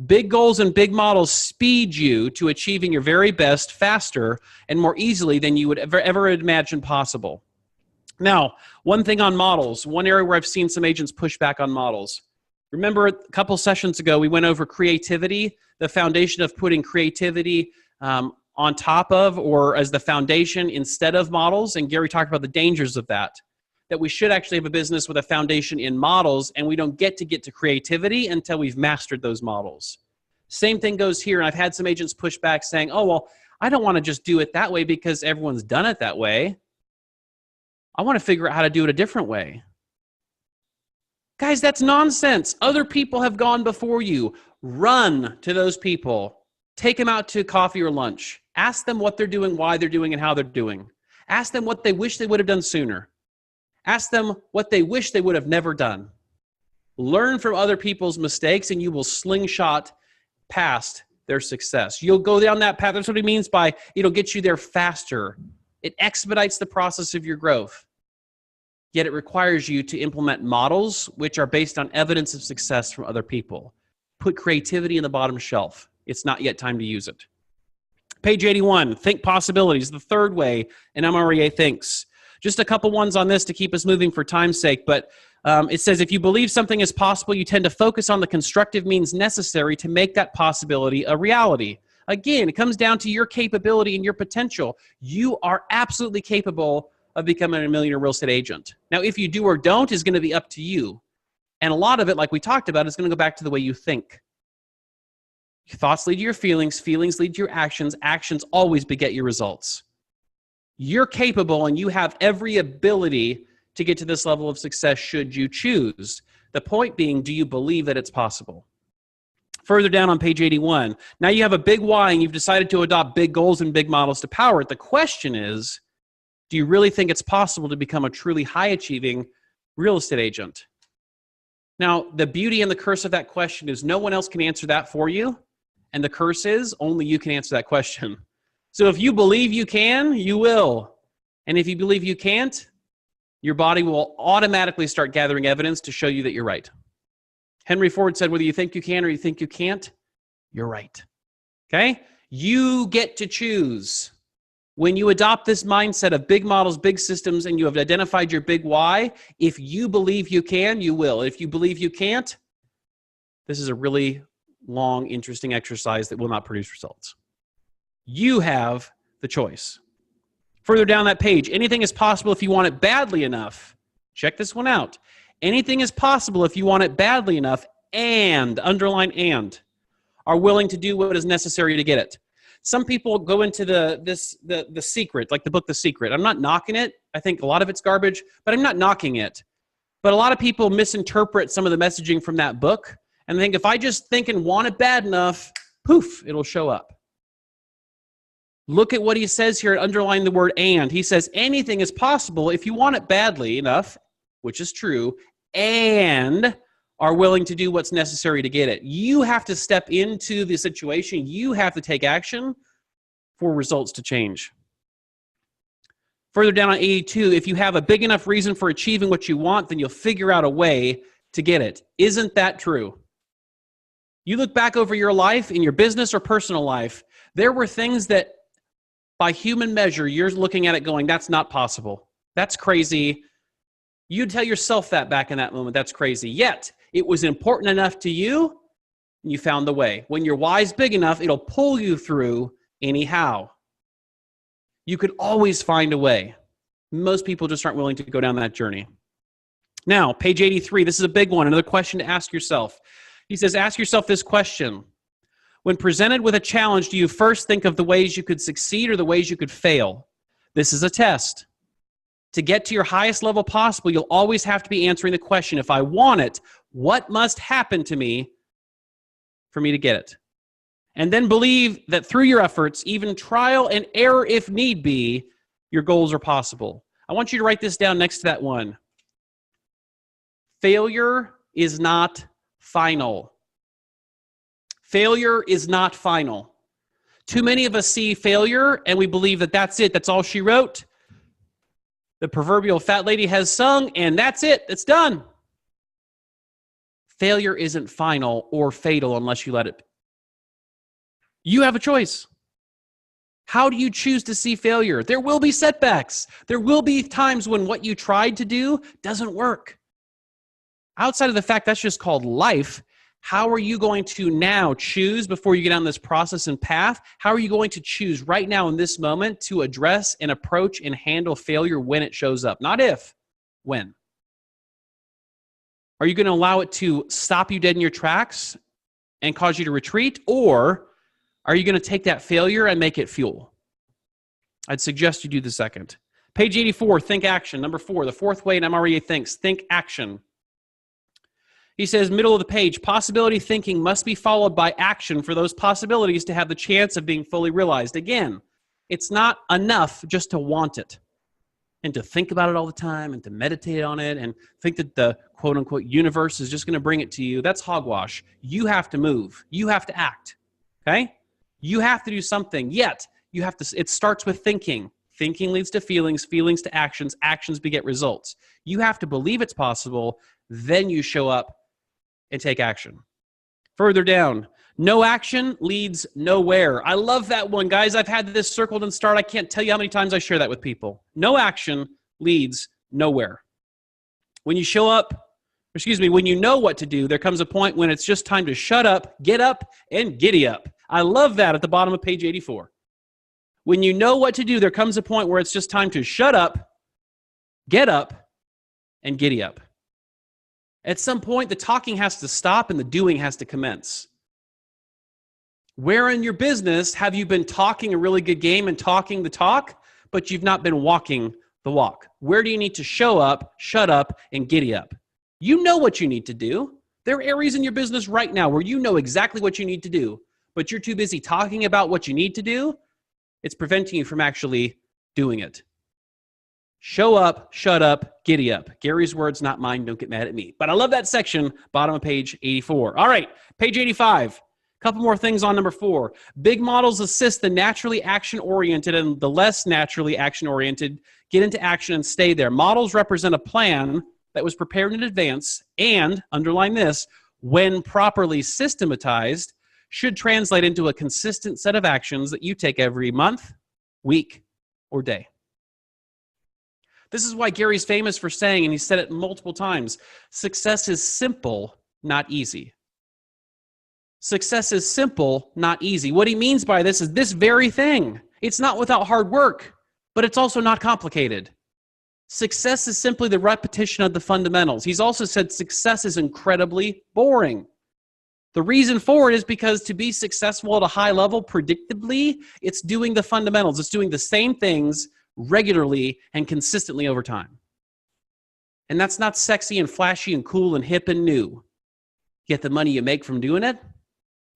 Big goals and big models speed you to achieving your very best faster and more easily than you would ever imagine possible. Now, one thing on models, one area where I've seen some agents push back on models. Remember a couple sessions ago, we went over creativity, the foundation of putting creativity on top of or as the foundation instead of models. And Gary talked about the dangers of that we should actually have a business with a foundation in models, and we don't get to creativity until we've mastered those models. Same thing goes here. And I've had some agents push back saying, oh, well, I don't want to just do it that way because everyone's done it that way. I want to figure out how to do it a different way. Guys, that's nonsense. Other people have gone before you. Run to those people. Take them out to coffee or lunch. Ask them what they're doing, why they're doing, and how they're doing. Ask them what they wish they would have done sooner. Ask them what they wish they would have never done. Learn from other people's mistakes, and you will slingshot past their success. You'll go down that path. That's what he means by it'll get you there faster. It expedites the process of your growth. Yet it requires you to implement models which are based on evidence of success from other people. Put creativity in the bottom shelf. It's not yet time to use it. Page 81, think possibilities, the third way an MREA thinks. Just a couple ones on this to keep us moving for time's sake, but it says if you believe something is possible, you tend to focus on the constructive means necessary to make that possibility a reality. Again, it comes down to your capability and your potential. You are absolutely capable of becoming a millionaire real estate agent. Now, if you do or don't is going to be up to you. And a lot of it, like we talked about, is going to go back to the way you think. Your thoughts lead to your feelings. Feelings lead to your actions. Actions always beget your results. You're capable and you have every ability to get to this level of success should you choose. The point being, do you believe that it's possible? Further down on page 81, now you have a big why and you've decided to adopt big goals and big models to power it. The question is, do you really think it's possible to become a truly high-achieving real estate agent? Now, the beauty and the curse of that question is no one else can answer that for you. And the curse is only you can answer that question. So if you believe you can, you will. And if you believe you can't, your body will automatically start gathering evidence to show you that you're right. Henry Ford said, whether you think you can or you think you can't, you're right. Okay? You get to choose. When you adopt this mindset of big models, big systems, and you have identified your big why, if you believe you can, you will. If you believe you can't, this is a really long, interesting exercise that will not produce results. You have the choice. Further down that page, anything is possible if you want it badly enough. Check this one out. Anything is possible if you want it badly enough and, underline and, are willing to do what is necessary to get it. Some people go into the secret, like the book The Secret. I'm not knocking it. I think a lot of it's garbage, but I'm not knocking it. But a lot of people misinterpret some of the messaging from that book and think if I just think and want it bad enough, poof, it'll show up. Look at what he says here, underline the word and. He says anything is possible if you want it badly enough, which is true, and are willing to do what's necessary to get it. You have to step into the situation. You have to take action for results to change. Further down on 82, if you have a big enough reason for achieving what you want, then you'll figure out a way to get it. Isn't that true? You look back over your life, in your business or personal life, there were things that by human measure, you're looking at it going, that's not possible. That's crazy. You tell yourself that back in that moment, that's crazy. Yet, it was important enough to you, and you found the way. When your why is big enough, it'll pull you through anyhow. You could always find a way. Most people just aren't willing to go down that journey. Now, page 83, this is a big one, another question to ask yourself. He says, ask yourself this question. When presented with a challenge, do you first think of the ways you could succeed or the ways you could fail? This is a test. To get to your highest level possible, you'll always have to be answering the question, if I want it, what must happen to me for me to get it? And then believe that through your efforts, even trial and error if need be, your goals are possible. I want you to write this down next to that one. Failure is not final. Failure is not final. Too many of us see failure and we believe that that's it. That's all she wrote. The proverbial fat lady has sung and that's it. It's done. Failure isn't final or fatal unless you let it be. You have a choice. How do you choose to see failure? There will be setbacks. There will be times when what you tried to do doesn't work. Outside of the fact that's just called life, how are you going to now choose before you get on this process and path? How are you going to choose right now in this moment to address and approach and handle failure when it shows up? Not if, when. Are you going to allow it to stop you dead in your tracks and cause you to retreat? Or are you going to take that failure and make it fuel? I'd suggest you do the second. Page 84, think action. Number 4, the fourth way an MREA thinks, think action. He says, middle of the page, possibility thinking must be followed by action for those possibilities to have the chance of being fully realized. Again, it's not enough just to want it and to think about it all the time and to meditate on it and think that the quote unquote universe is just going to bring it to you. That's hogwash. You have to move. You have to act. Okay? You have to do something. Yet, you have to, it starts with thinking. Thinking leads to feelings, feelings to actions, actions beget results. You have to believe it's possible, then you show up and take action. Further down, no action leads nowhere. I love that one, guys. I've had this circled and starred. I can't tell you how many times I share that with people. No action leads nowhere. When you show up, when you know what to do, there comes a point when it's just time to shut up, and giddy up. I love that at the bottom of page 84. When you know what to do, there comes a point where it's just time to shut up, get up, and giddy up. At some point, the talking has to stop and the doing has to commence. Where in your business have you been talking a really good game and talking the talk, but you've not been walking the walk? Where do you need to show up, shut up, and giddy up? You know what you need to do. There are areas in your business right now where you know exactly what you need to do, but you're too busy talking about what you need to do. It's preventing you from actually doing it. Show up, shut up, giddy up. Gary's words, not mine. Don't get mad at me. But I love that section, bottom of page 84. All right, page 85. A couple more things on number 4. Big models assist the naturally action-oriented and the less naturally action-oriented get into action and stay there. Models represent a plan that was prepared in advance and, underline this, when properly systematized, should translate into a consistent set of actions that you take every month, week, or day. This is why Gary's famous for saying, and he said it multiple times, success is simple, not easy. Success is simple, not easy. What he means by this is this very thing. It's not without hard work, but it's also not complicated. Success is simply the repetition of the fundamentals. He's also said success is incredibly boring. The reason for it is because to be successful at a high level, predictably, it's doing the fundamentals. It's doing the same things regularly and consistently over time. And that's not sexy and flashy and cool and hip and new. Yet the money you make from doing it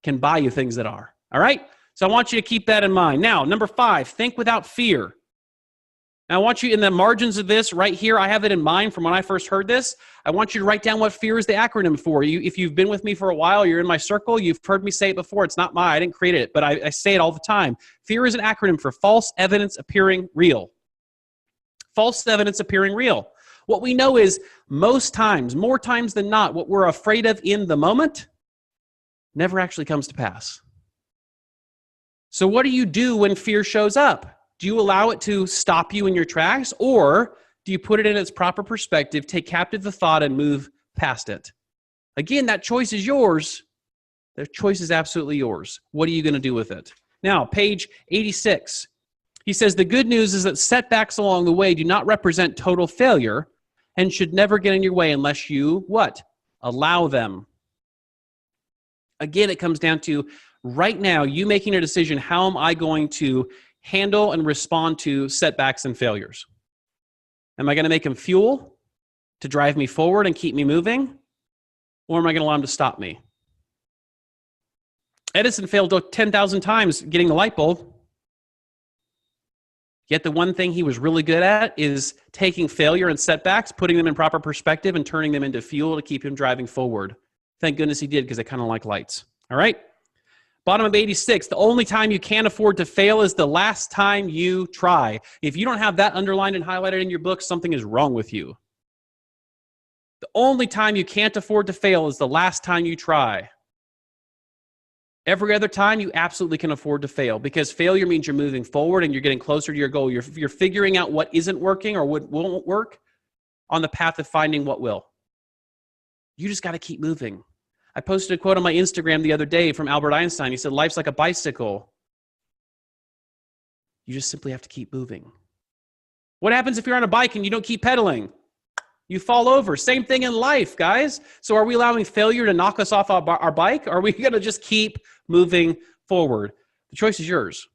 can buy you things that are. All right? So I want you to keep that in mind. Now, number 5, think without fear. Now, I want you in the margins of this right here, I have it in mind from when I first heard this. I want you to write down what FEAR is the acronym for. If you've been with me for a while, you're in my circle, you've heard me say it before. It's not I didn't create it, but I say it all the time. FEAR is an acronym for false evidence appearing real. False evidence appearing real. What we know is most times, more times than not, what we're afraid of in the moment never actually comes to pass. So what do you do when fear shows up? Do you allow it to stop you in your tracks, or do you put it in its proper perspective, take captive the thought, and move past it? Again, that choice is yours. The choice is absolutely yours. What are you going to do with it? Now, page 86. He says, the good news is that setbacks along the way do not represent total failure and should never get in your way unless you, what? Allow them. Again, it comes down to right now, you making a decision, how am I going to handle and respond to setbacks and failures? Am I going to make them fuel to drive me forward and keep me moving? Or am I going to allow them to stop me? Edison failed 10,000 times getting the light bulb. Yet the one thing he was really good at is taking failure and setbacks, putting them in proper perspective, and turning them into fuel to keep him driving forward. Thank goodness he did, because I kind of like lights. All right? Bottom of 86, the only time you can't afford to fail is the last time you try. If you don't have that underlined and highlighted in your book, something is wrong with you. The only time you can't afford to fail is the last time you try. Every other time, you absolutely can afford to fail, because failure means you're moving forward and you're getting closer to your goal. You're figuring out what isn't working or what won't work on the path of finding what will. You just got to keep moving. I posted a quote on my Instagram the other day from Albert Einstein. He said, life's like a bicycle. You just simply have to keep moving. What happens if you're on a bike and you don't keep pedaling? You fall over. Same thing in life, guys. So are we allowing failure to knock us off our bike? Or are we going to just keep moving forward? The choice is yours.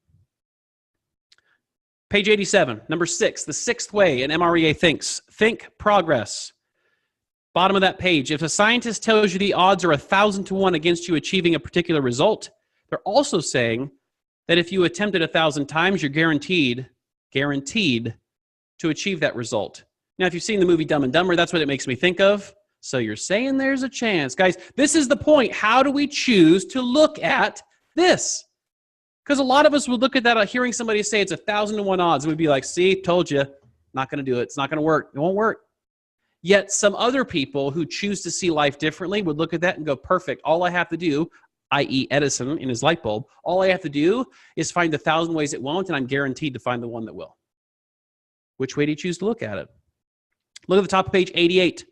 Page 87, number 6, the 6th way an MREA thinks. Think progress. Bottom of that page. If a scientist tells you the odds are 1,000 to 1 against you achieving a particular result, they're also saying that if you attempt it 1,000 times, you're guaranteed to achieve that result. Now, if you've seen the movie Dumb and Dumber, that's what it makes me think of. So you're saying there's a chance. Guys, this is the point. How do we choose to look at this? Because a lot of us would look at that, hearing somebody say it's 1,000 to 1 odds, and we'd be like, see, told you, not going to do it. It's not going to work. It won't work. Yet some other people who choose to see life differently would look at that and go, perfect. All I have to do, i.e. Edison in his light bulb, all I have to do is find 1,000 ways it won't, and I'm guaranteed to find the one that will. Which way do you choose to look at it? Look at the top of page 88.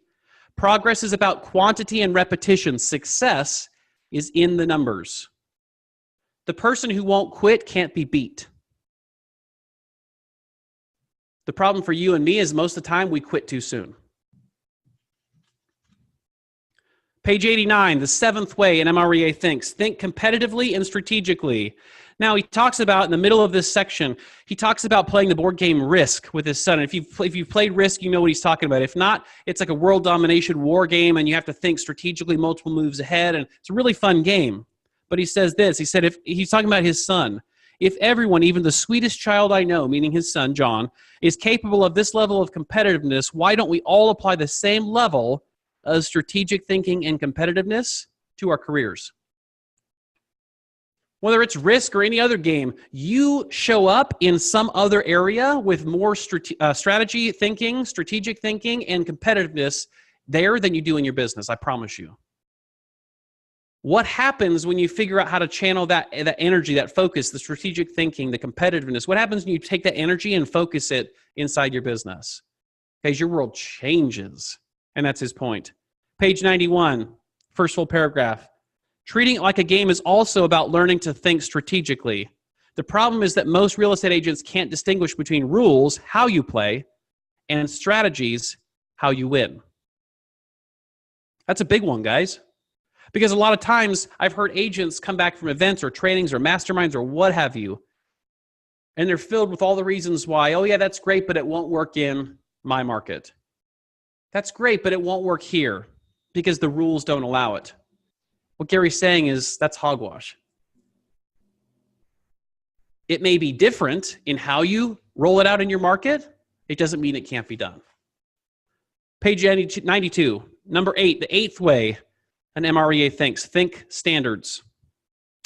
Progress is about quantity and repetition. Success is in the numbers. The person who won't quit can't be beat. The problem for you and me is most of the time we quit too soon. Page 89, the seventh way an MREA thinks. Think competitively and strategically. Now, he talks about, in the middle of this section, he talks about playing the board game Risk with his son. If you've played Risk, you know what he's talking about. If not, it's like a world domination war game, and you have to think strategically multiple moves ahead, and it's a really fun game. But he says this, he said, if he's talking about his son, if everyone, even the sweetest child I know, meaning his son, John, is capable of this level of competitiveness, why don't we all apply the same level of strategic thinking and competitiveness to our careers? Whether it's Risk or any other game, you show up in some other area with more strategy thinking, strategic thinking, and competitiveness there than you do in your business, I promise you. What happens when you figure out how to channel that energy, that focus, the strategic thinking, the competitiveness? What happens when you take that energy and focus it inside your business? Because your world changes. And that's his point. Page 91, first full paragraph. Treating it like a game is also about learning to think strategically. The problem is that most real estate agents can't distinguish between rules, how you play, and strategies, how you win. That's a big one, guys. Because a lot of times I've heard agents come back from events or trainings or masterminds or what have you, and they're filled with all the reasons why, oh yeah, that's great, but it won't work in my market. That's great, but it won't work here because the rules don't allow it. What Gary's saying is that's hogwash. It may be different in how you roll it out in your market. It doesn't mean it can't be done. Page 92, number 8, the eighth way an MREA thinks. Think standards.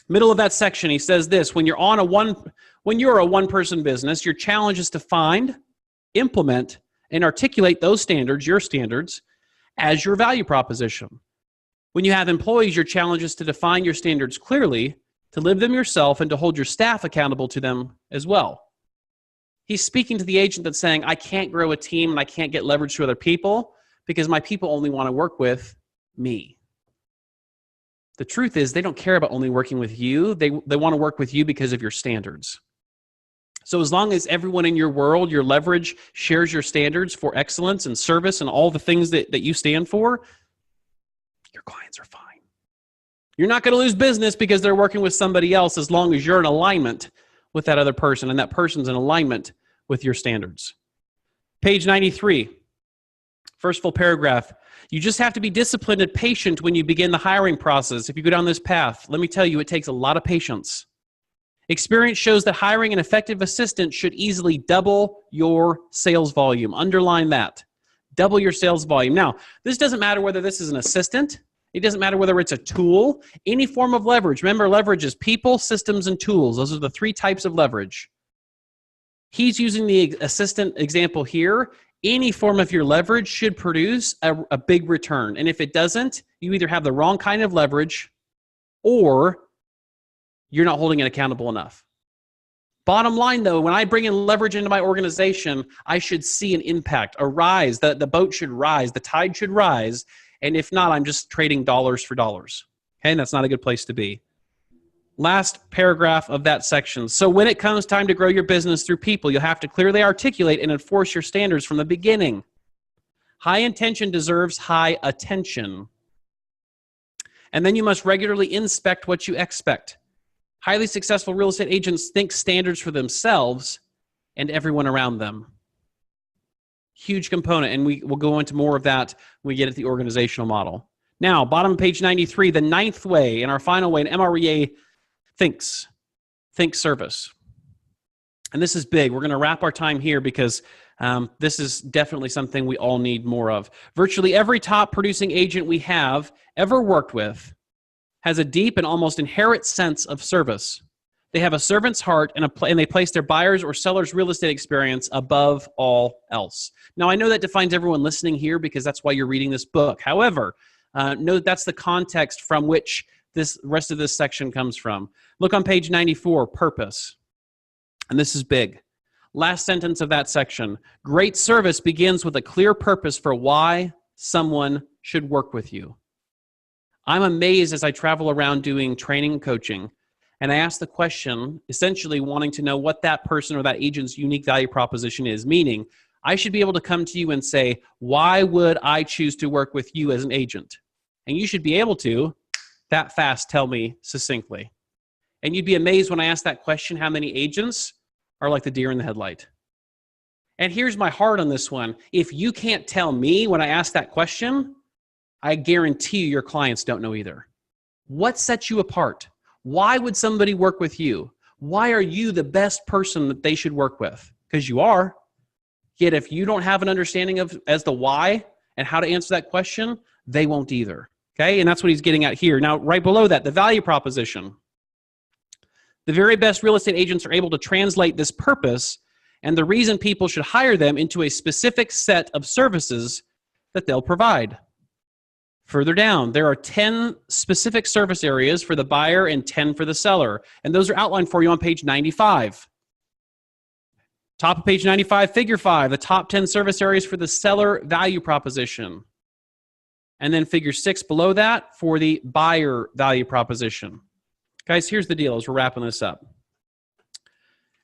Middle of that section, he says this, when you're a one-person business, your challenge is to find, implement, and articulate those standards, your standards, as your value proposition. When you have employees, your challenge is to define your standards clearly, to live them yourself, and to hold your staff accountable to them as well. He's speaking to the agent that's saying, I can't grow a team and I can't get leverage to other people because my people only want to work with me. The truth is they don't care about only working with you. They want to work with you because of your standards. So as long as everyone in your world, your leverage, shares your standards for excellence and service and all the things that you stand for, your clients are fine. You're not going to lose business because they're working with somebody else as long as you're in alignment with that other person and that person's in alignment with your standards. Page 93, first full paragraph. You just have to be disciplined and patient when you begin the hiring process. If you go down this path, let me tell you, it takes a lot of patience. Experience shows that hiring an effective assistant should easily double your sales volume. Underline that. Double your sales volume. Now, this doesn't matter whether this is an assistant. It doesn't matter whether it's a tool. Any form of leverage. Remember, leverage is people, systems, and tools. Those are the 3 types of leverage. He's using the assistant example here. Any form of your leverage should produce a big return. And if it doesn't, you either have the wrong kind of leverage or you're not holding it accountable enough. Bottom line, though, when I bring in leverage into my organization, I should see an impact, a rise. The boat should rise. The tide should rise. And if not, I'm just trading dollars for dollars. Okay, and that's not a good place to be. Last paragraph of that section. So when it comes time to grow your business through people, you'll have to clearly articulate and enforce your standards from the beginning. High intention deserves high attention. And then you must regularly inspect what you expect. Highly successful real estate agents think standards for themselves and everyone around them. Huge component, and we'll go into more of that when we get at the organizational model. Now, bottom of page 93, the ninth way, and our final way, an MREA thinks service. And this is big. We're going to wrap our time here because this is definitely something we all need more of. Virtually every top producing agent we have ever worked with has a deep and almost inherent sense of service. They have a servant's heart and they place their buyers or sellers' real estate experience above all else. Now, I know that defines everyone listening here because that's why you're reading this book. However, note that's the context from which this rest of this section comes from. Look on page 94, purpose. And this is big. Last sentence of that section. Great service begins with a clear purpose for why someone should work with you. I'm amazed as I travel around doing training and coaching, and I ask the question, essentially wanting to know what that person or that agent's unique value proposition is, meaning I should be able to come to you and say, why would I choose to work with you as an agent? And you should be able to, that fast, tell me succinctly. And you'd be amazed when I ask that question, how many agents are like the deer in the headlight. And here's my heart on this one. If you can't tell me when I ask that question, I guarantee you your clients don't know either. What sets you apart? Why would somebody work with you? Why are you the best person that they should work with? Because you are. Yet if you don't have an understanding of as the why and how to answer that question, they won't either. Okay? And that's what he's getting at here. Now, right below that, the value proposition. The very best real estate agents are able to translate this purpose and the reason people should hire them into a specific set of services that they'll provide. Further down, there are 10 specific service areas for the buyer and 10 for the seller. And those are outlined for you on page 95. Top of page 95, figure 5, the top 10 service areas for the seller value proposition. And then figure 6 below that for the buyer value proposition. Guys, here's the deal as we're wrapping this up.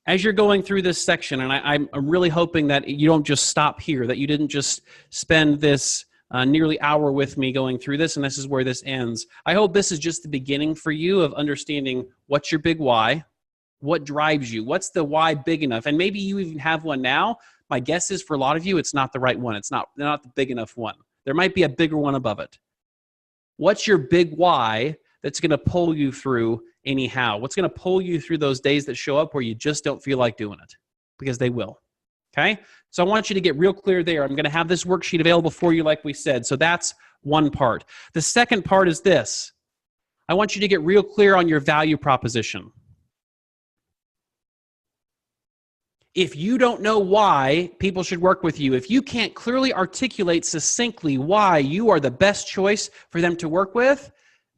As you're going through this section, and I'm really hoping that you don't just stop here, that you didn't just spend this nearly hour with me going through this, and this is where this ends. I hope this is just the beginning for you of understanding what's your big why, what drives you, what's the why big enough, and maybe you even have one now. My guess is for a lot of you, it's not the right one. It's not the big enough one. There might be a bigger one above it. What's your big why that's going to pull you through anyhow? What's going to pull you through those days that show up where you just don't feel like doing it? Because they will. Okay? So I want you to get real clear there. I'm going to have this worksheet available for you like we said. So that's one part. The second part is this. I want you to get real clear on your value proposition. If you don't know why people should work with you, if you can't clearly articulate succinctly why you are the best choice for them to work with,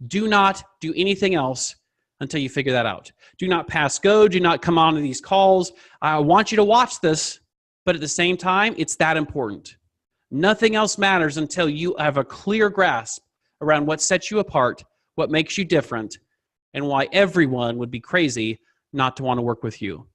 do not do anything else until you figure that out. Do not pass go. Do not come on to these calls. I want you to watch this, but at the same time, it's that important. Nothing else matters until you have a clear grasp around what sets you apart, what makes you different, and why everyone would be crazy not to want to work with you.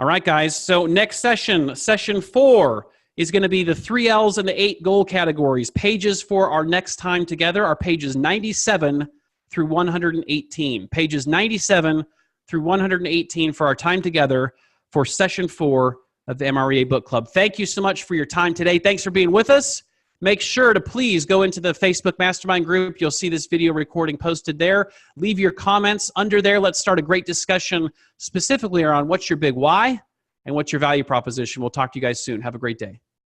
All right, guys. So next session, session 4, is going to be the 3 L's and the 8 goal categories. Pages for our next time together are pages 97 through 118. Pages 97 through 118 for our time together for session 4 of the MREA Book Club. Thank you so much for your time today. Thanks for being with us. Make sure to please go into the Facebook Mastermind group. You'll see this video recording posted there. Leave your comments under there. Let's start a great discussion specifically around what's your big why and what's your value proposition. We'll talk to you guys soon. Have a great day.